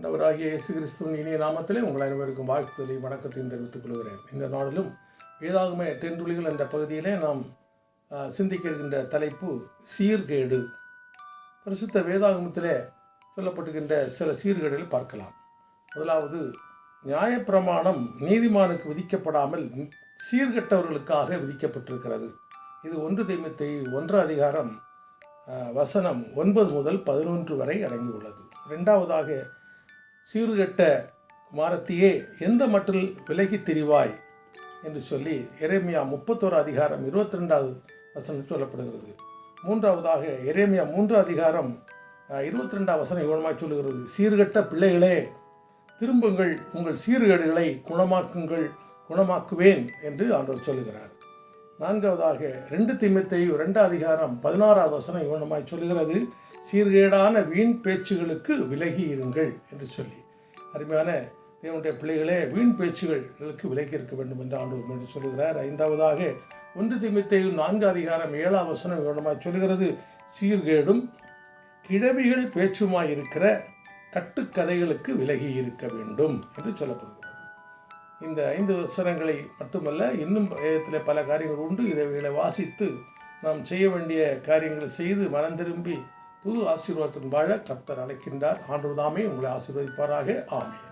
ஆண்டவராகிய இயேசு கிறிஸ்துவின் இனிய நாமத்திலே உங்கள் அனைவருக்கும் வாழ்த்துதலையும் வணக்கத்தையும் தெரிவித்துக் கொள்கிறேன். இந்த நாளிலும் வேதாகம தென்துளிகள் என்ற பகுதியிலே நாம் சிந்திக்க இருக்கின்ற தலைப்பு சீர்கேடு. பரிசுத்த வேதாகமத்திலே சொல்லப்பட்டுகின்ற சில சீர்கேடுகள் பார்க்கலாம். முதலாவது, நியாயப்பிரமாணம் நீதிமானுக்கு விதிக்கப்படாமல் சீர்கெட்டவர்களுக்காக விதிக்கப்பட்டிருக்கிறது. இது 1 தீமோத்தேயு 1 வசனம் 9 முதல் 11 வரை அடங்கியுள்ளது. இரண்டாவதாக, சீர்கெட்ட குமாரத்தியே எந்த மட்டில் விலகி திரிவாய் என்று சொல்லி எரேமியா 31 22 வசனம் சொல்லப்படுகிறது. மூன்றாவதாக, எரேமியா 3 22 வசனம் இவ்வளமாய் சொல்லுகிறது, சீர்கெட்ட பிள்ளைகளே திரும்புங்கள், உங்கள் சீர்கேடுகளை குணமாக்குவேன் என்று ஆண்டவர் சொல்லுகிறார். நான்காவதாக, 2 தீமோத்தேயு 2 16 வசனம் இவ்வளமாய் சொல்லுகிறது, சீர்கேடான வீண் பேச்சுகளுக்கு விலகி இருங்கள் என்று சொல்லி. அருமையான தேவனுடைய பிள்ளைகளே, வீண் பேச்சுகளுக்கு விலகி இருக்க வேண்டும் என்று ஆண்டவர் என்று சொல்லுகிறார். ஐந்தாவதாக, 1 தீமோத்தேயு 4 வசனம் இவ்வளமாய் சொல்லுகிறது, சீர்கேடும் கிழவிகள் பேச்சுமாய் இருக்கிற கட்டுக்கதைகளுக்கு விலகி இருக்க வேண்டும் என்று சொல்லப்படுகிறது. இந்த 5 வசனங்களை மட்டுமல்ல, இன்னும் வேதத்தில் பல காரியங்கள் உண்டு. இதை வாசித்து நாம் செய்ய வேண்டிய காரியங்களை செய்து மனம் திரும்பி புது ஆசீர்வாதத்தின் வாழ கர்த்தர் அழைக்கின்றார். ஆண்டவர் தாமே உங்களை ஆசீர்வதிப்பாராக. ஆமென்.